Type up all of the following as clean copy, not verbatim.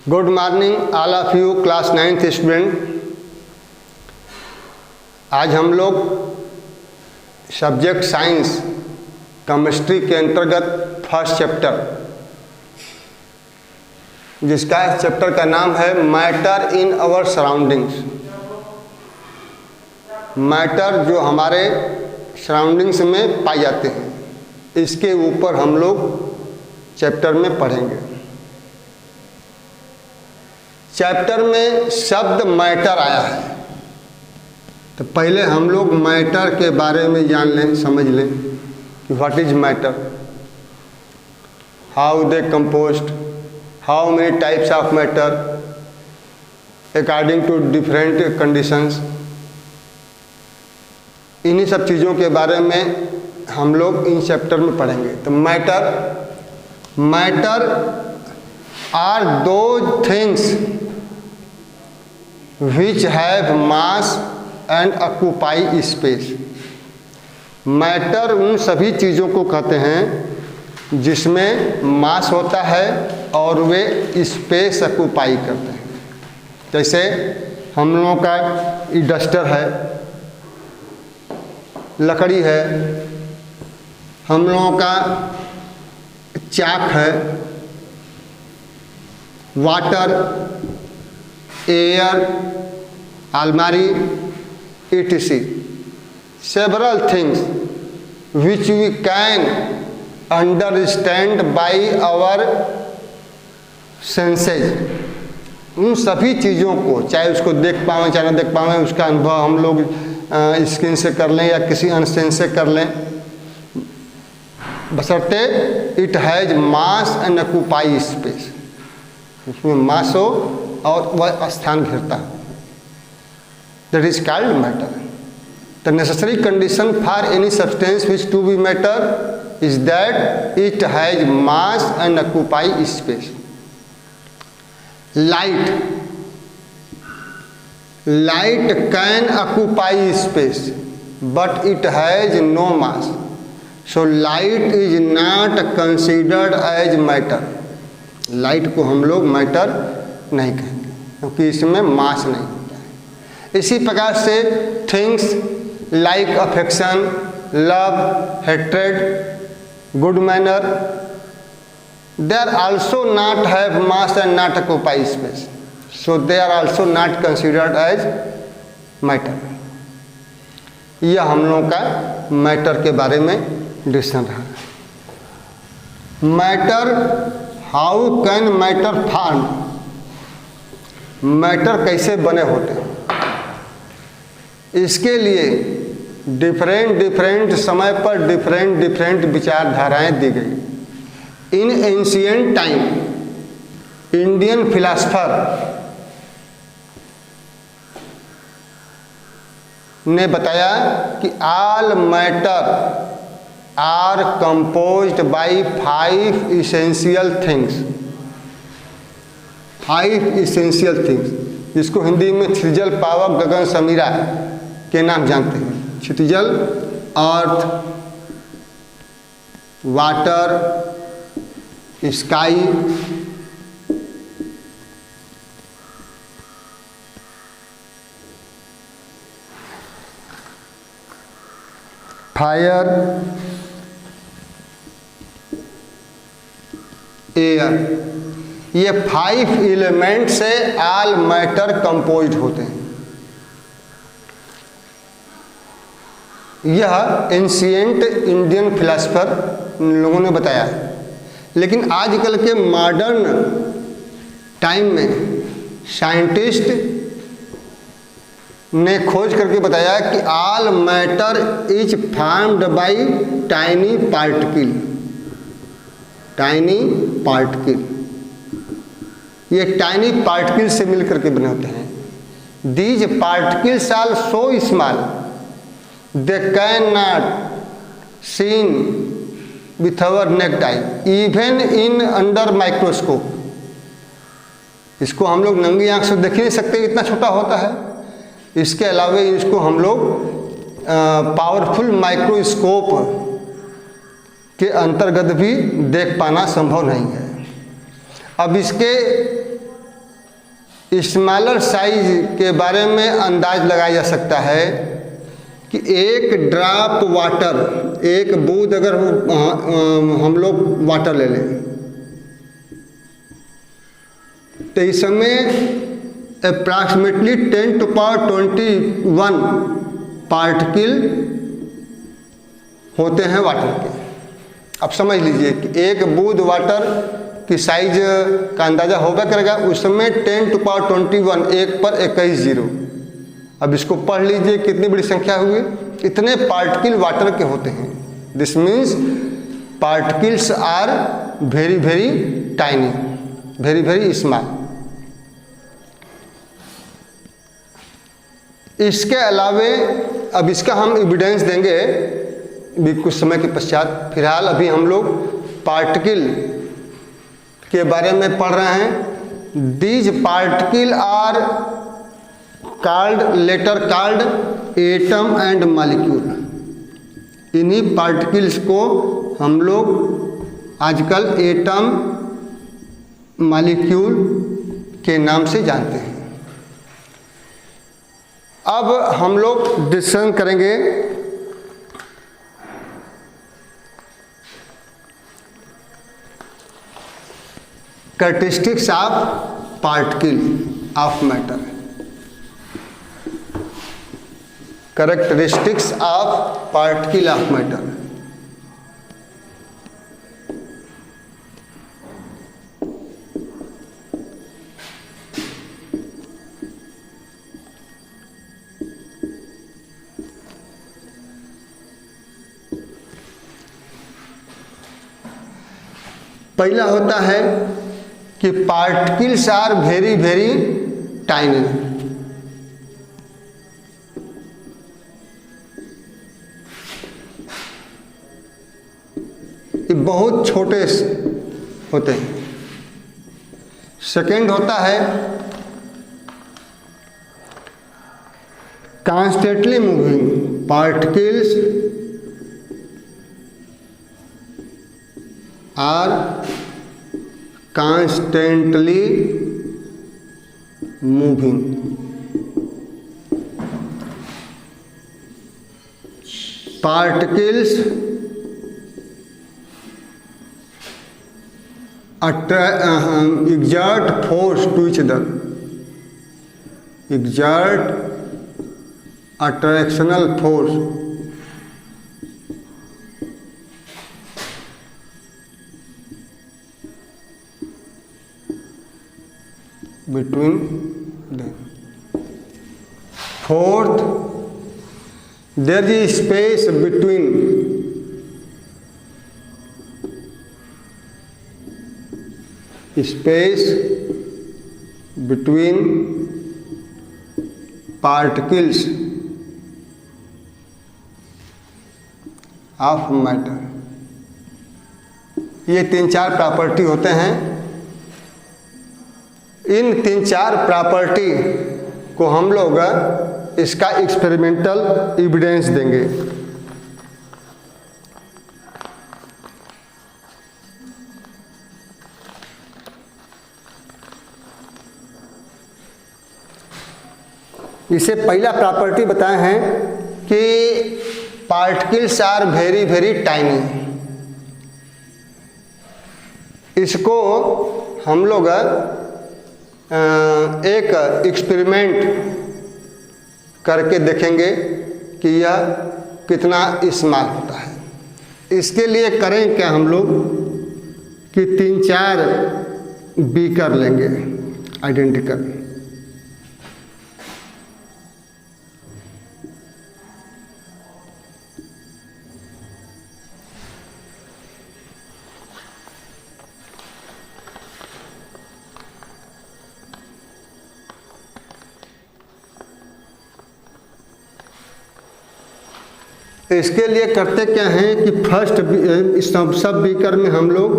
Good morning all of you class 9th student. आज हम लोग सब्जेक्ट साइंस केमिस्ट्री के अंतर्गत फर्स्ट चैप्टर, जिसका चैप्टर का नाम है matter in our surroundings. Matter जो हमारे सराउंडिंग्स में पाए जाते हैं, इसके ऊपर हम लोग चैप्टर में पढ़ेंगे। चैप्टर में शब्द मैटर आया है, तो पहले हम लोग मैटर के बारे में जान लें, समझ लें कि what is matter, how they composed, how many types of matter according to different conditions. इन्हीं सब चीज़ों के बारे में हम लोग इन चैप्टर में पढ़ेंगे। तो मैटर आर दो things which have mass and occupy space। Matter उन सभी चीज़ों को कहते हैं जिसमें मास होता है और वे स्पेस ऑक्यूपाई करते हैं। जैसे हम लोगों का डस्टर है, लकड़ी है, हम लोगों का चाक है, वाटर, एयर, अलमारी, etc. Several things which we can understand by our senses। उन सभी चीज़ों को, चाहे उसको देख पाएँ चाहे ना देख पाएँ, उसका अनुभव हम लोग स्किन से कर लें या किसी अन्य सेंस से कर लें, बशर्ते it has mass and occupy space, उसमें मास हो और वह स्थान घेरता है। That is called matter. The necessary condition for any substance which to be matter is that it has mass and occupy space. Light can occupy space but it has no mass, so light is not considered as matter. Light को हम लोग matter नहीं कहेंगे क्योंकि इसमें मास नहीं होता है। इसी प्रकार से things like affection, love, hatred, good manner, they are also not have mass and not occupy space, so they are also not considered as matter. यह हम लोगों का मैटर के बारे में डिस्कशन रहा। Matter, how can matter form, matter कैसे बने होते हैं, इसके लिए डिफरेंट समय पर डिफरेंट विचारधाराएं दी गई। In ancient time Indian philosopher ने बताया कि all matter are composed by 5 essential things. 5 essential things, जिसको हिंदी में क्षितिजल, पावक, गगन, समीरा के नाम जानते हैं। क्षितिजल अर्थ, वाटर, स्काई, फायर, एयर। ये 5 एलिमेंट से ऑल मैटर कंपोज्ड होते हैं। यह एंशिएंट इंडियन फिलासफर लोगों ने बताया है। लेकिन आजकल के मॉडर्न टाइम में साइंटिस्ट ने खोज करके बताया कि all matter is formed by tiny particle. ये टाइनी पार्टिकल से मिलकर के बने होते हैं। These particles are so small they can not seen with our naked eye even in under microscope. इसको हम लोग नंगी आंख से देख ही नहीं सकते, इतना छोटा होता है। इसके अलावा इसको हम लोग पावरफुल माइक्रोस्कोप के अंतर्गत भी देख पाना संभव नहीं है। अब इसके स्मॉलर साइज के बारे में अंदाज लगाया जा सकता है कि एक ड्रॉप वाटर, एक बूंद अगर हम लोग वाटर ले लें तो इस समय अप्रॉक्सीमेटली 10⁻21 पार्टिकल होते हैं वाटर के। अब समझ लीजिए कि एक बूंद वाटर की साइज का अंदाजा होगा करेगा उस समय 10⁻21, 1 पर 21 जीरो। अब इसको पढ़ लीजिए कितनी बड़ी संख्या हुई, इतने पार्टिकल वाटर के होते हैं। This means particles are very very tiny, very very small. इसके अलावे अब इसका हम एविडेंस देंगे भी कुछ समय के पश्चात। फिलहाल अभी हम लोग पार्टिकल के बारे में पढ़ रहे हैं। These particle are called, later called atom and molecule. इन्हीं पार्टिकल्स को हम लोग आजकल एटम, मॉलिक्यूल के नाम से जानते हैं। अब हम लोग डिस्कशन करेंगे characteristics of particle of matter. Characteristics of particle of matter. पहला होता है कि particles are very very tiny. ये बहुत छोटे होते हैं। सेकेंड होता है constantly moving particles are constantly moving। Particles exert force to each other, exert attractional force between them। Fourth, there is space between particles of matter। ये 3-4 property होते हैं। इन 3-4 प्रॉपर्टी को हम लोग इसका एक्सपेरिमेंटल एविडेंस देंगे। इसे पहला प्रॉपर्टी बताए हैं कि particles are very very tiny. इसको हम लोग एक एक्सपेरिमेंट करके देखेंगे कि यह कितना स्मॉल होता है। इसके लिए करें क्या हम लोग कि 3-4 बीकर लेंगे आइडेंटिकल। इसके लिए करते क्या हैं कि फर्स्ट सब बीकर में हम लोग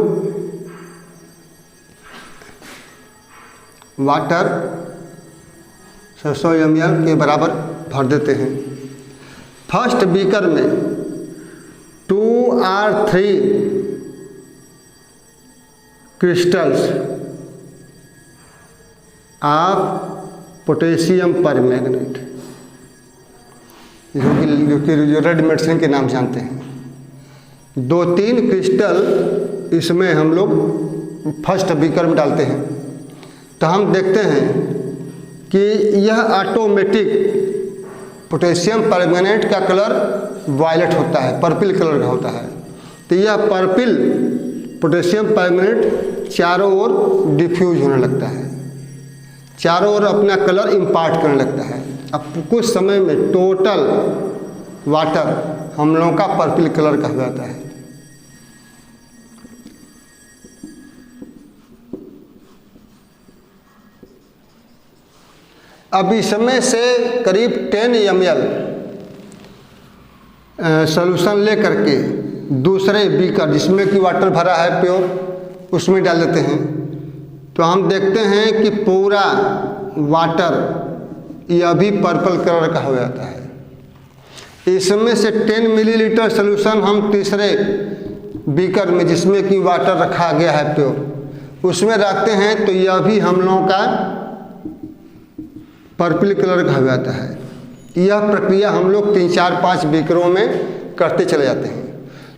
वाटर 600 ml के बराबर भर देते हैं। फर्स्ट बीकर में 2 or 3 crystals of potassium permanganate, जो रेड मेडिसिन के नाम जानते हैं। 2-3 क्रिस्टल इसमें हम लोग फर्स्ट बीकर में डालते हैं, तो हम देखते हैं कि यह ऑटोमेटिक पोटेशियम परमैंगनेट का कलर वायलेट होता है, पर्पल कलर का होता है। तो यह पर्पल पोटेशियम परमैंगनेट चारों ओर डिफ्यूज होने लगता है, चारों ओर अपना कलर इम्पार्ट करने लगता है। अब कुछ समय में टोटल वाटर हम लोगों का पर्पल कलर का हो जाता है। अब इसमें से करीब 10 ml सॉल्यूशन ले करके दूसरे बीकर जिसमें कि वाटर भरा है प्योर, उसमें डाल देते हैं, तो हम देखते हैं कि पूरा वाटर यह भी पर्पल कलर का हो जाता है। इसमें से 10 मिलीलीटर सॉल्यूशन हम तीसरे बीकर में जिसमें कि वाटर रखा गया है प्योर, उसमें रखते हैं, तो यह भी हम लोगों का पर्पल कलर का हो जाता है। यह प्रक्रिया हम लोग 3-4-5 बीकरों में करते चले जाते हैं,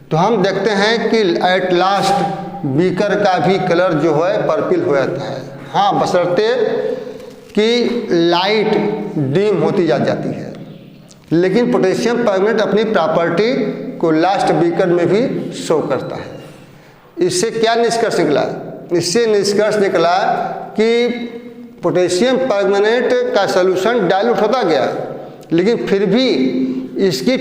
तो हम देखते हैं कि एट लास्ट बीकर का भी कलर जो है पर्पल हो जाता है। हाँ, बशर्ते कि लाइट डिम होती जाती है, लेकिन पोटेशियम परमैंगनेट अपनी प्रॉपर्टी को लास्ट बीकर में भी शो करता है। इससे क्या निष्कर्ष निकला? इससे निष्कर्ष निकला कि पोटेशियम परमैंगनेट का सॉल्यूशन डाइल्यूट होता गया, लेकिन फिर भी इसकी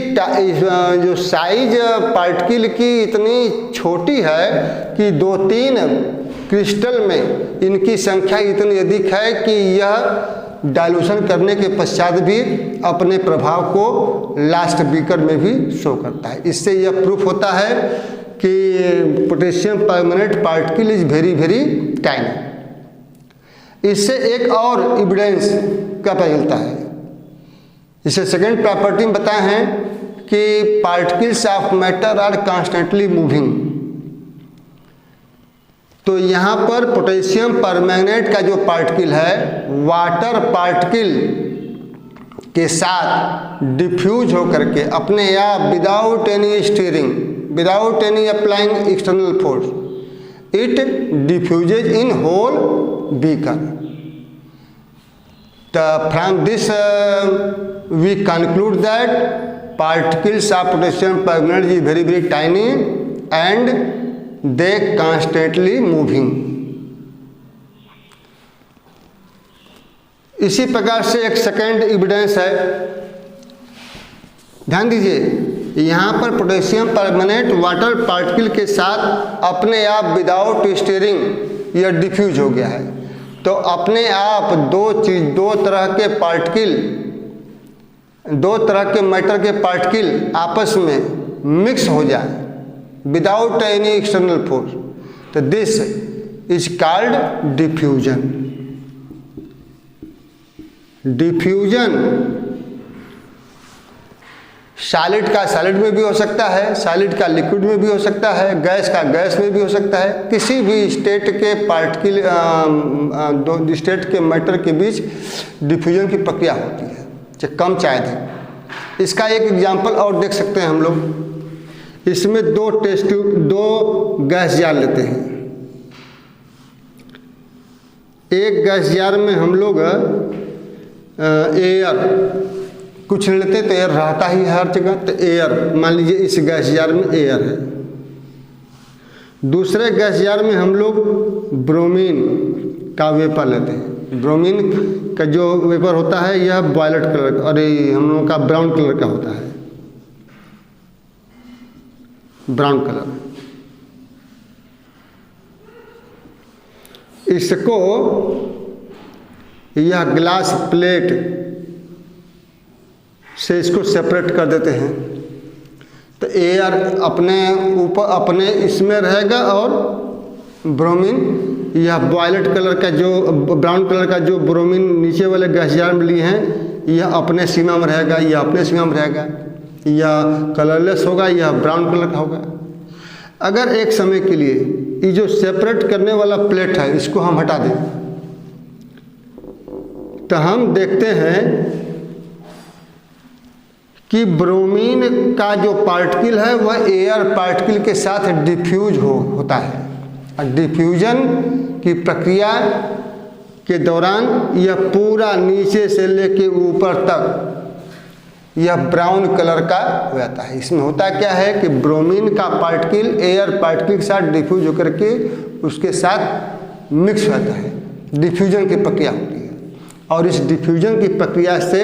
जो साइज पार्टिकल की इतनी छोटी है कि 2-3 क्रिस्टल में इनकी संख्या इतनी अधिक है कि यह डाइल्यूशन करने के पश्चात भी अपने प्रभाव को लास्ट बीकर में भी शो करता है। इससे यह प्रूफ होता है कि potassium permanganate particle is very very tiny. इससे एक और एविडेंस का पता चलता है। इसे सेकेंड प्रॉपर्टी में बताए हैं कि particles of matter are constantly moving. तो यहाँ पर पोटेशियम परमैंगनेट का जो पार्टिकल है वाटर पार्टिकल के साथ डिफ्यूज होकर के अपने आप without any steering, without any applying external force, it diffuses in whole beaker. From this we conclude that particles of potassium permanganate is very very tiny and they constantly moving। इसी प्रकार से एक second evidence है, ध्यान दीजिए, यहाँ पर potassium permanganate water particle के साथ अपने आप विदाउट स्टीयरिंग यह डिफ्यूज हो गया है। तो अपने आप दो तरह के पार्टिकल, दो तरह के मैटर के पार्टिकल आपस में मिक्स हो जाए विदाउट एनी एक्सटर्नल फोर्स, तो this is called diffusion. Diffusion solid का सॉलिड में भी हो सकता है, सॉलिड का लिक्विड में भी हो सकता है, गैस का गैस में भी हो सकता है। किसी भी स्टेट के पार्टिकल, दो स्टेट के मैटर के बीच डिफ्यूजन की प्रक्रिया होती है, चाहे कम चाहे अधिक। इसका एक एग्जांपल और देख सकते हैं हम लोग। इसमें 2 टेस्ट ट्यूब, 2 गैस जार लेते हैं। एक गैस जार में हम लोग एयर कुछ लेते तो एयर रहता ही हर जगह, तो एयर मान लीजिए इस गैस जार में एयर है। दूसरे गैस जार में हम लोग ब्रोमीन का वेपर लेते हैं। ब्रोमीन का जो वेपर होता है यह वायलेट कलर का, और हम लोगों का ब्राउन कलर का होता है, ब्राउन कलर। इसको यह ग्लास प्लेट से इसको सेपरेट कर देते हैं, तो एयर अपने ऊपर अपने इसमें रहेगा और ब्रोमीन यह वायलेट कलर का जो ब्राउन कलर का जो ब्रोमीन नीचे वाले गैस जार में लिए हैं यह अपने सीमा में रहेगा, यह अपने सीमा में रहेगा, यह कलरलेस होगा, यह ब्राउन कलर का होगा। अगर एक समय के लिए ये जो सेपरेट करने वाला प्लेट है इसको हम हटा दें, तो हम देखते हैं कि ब्रोमीन का जो पार्टिकल है वह एयर पार्टिकल के साथ डिफ्यूज होता है, और डिफ्यूजन की प्रक्रिया के दौरान यह पूरा नीचे से लेके ऊपर तक यह ब्राउन कलर का हो जाता है। इसमें होता क्या है कि ब्रोमीन का पार्टिकल एयर पार्टिकल के साथ डिफ्यूज होकर के उसके साथ मिक्स होता है, डिफ्यूजन की प्रक्रिया होती है, और इस डिफ्यूजन की प्रक्रिया से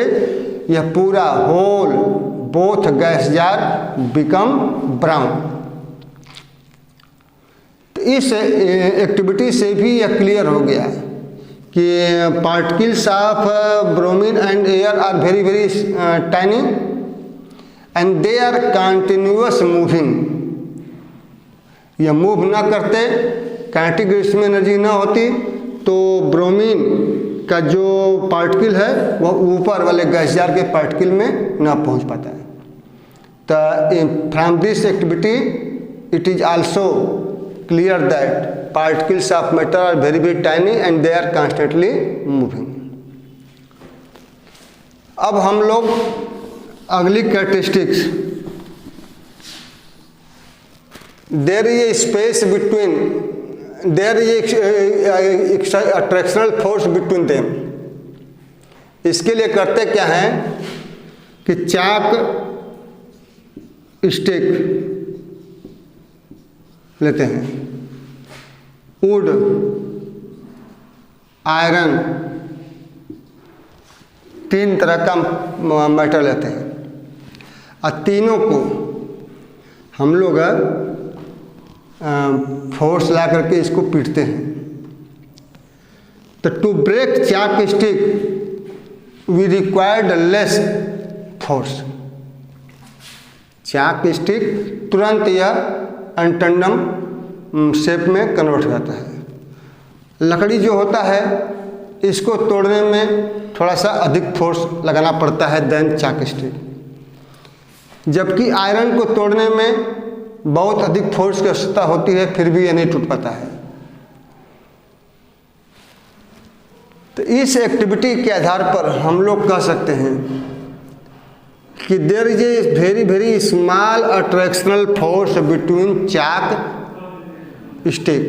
यह पूरा whole both gas jar become brown. तो इस एक्टिविटी से भी यह क्लियर हो गया कि particles of bromine and air are very very tiny and they are continuous moving. यह मूव ना करते, काइनेटिक इसमें एनर्जी ना होती, तो ब्रोमीन का जो पार्टिकल है वह ऊपर वाले गैस जार के पार्टिकल में ना पहुंच पाता है। तो from this activity it is also clear that particles of matter are very very tiny and they are constantly moving। अब हम लोग अगली characteristics, there is a space between, there is a attractional force between them। इसके लिए करते क्या हैं कि चाक स्टिक लेते हैं, वुड, आयरन, 3 तरह का मेटल लेते हैं, और तीनों को हम लोग फोर्स ला करके इसको पीटते हैं। तो to break chalk stick we required less force. Chalk stick तुरंत यह अनटंडम शेप में कन्वर्ट हो जाता है। लकड़ी जो होता है इसको तोड़ने में थोड़ा सा अधिक फोर्स लगाना पड़ता है देन चाक स्टिक, जबकि आयरन को तोड़ने में बहुत अधिक फोर्स की आवश्यकता होती है, फिर भी यह नहीं टूट पाता है। तो इस एक्टिविटी के आधार पर हम लोग कह सकते हैं कि there is a very very small attractional force between chalk stick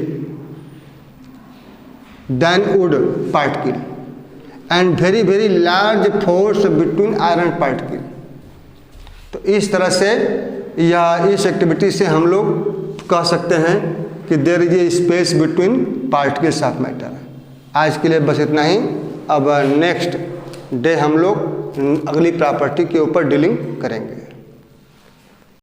than wood particle and very very large force between iron particle. तो इस तरह से या इस एक्टिविटी से हम लोग कह सकते हैं कि there is a space between particles of matter. आज के लिए बस इतना ही। अब नेक्स्ट डे हम लोग अगली प्रॉपर्टी के ऊपर डीलिंग करेंगे।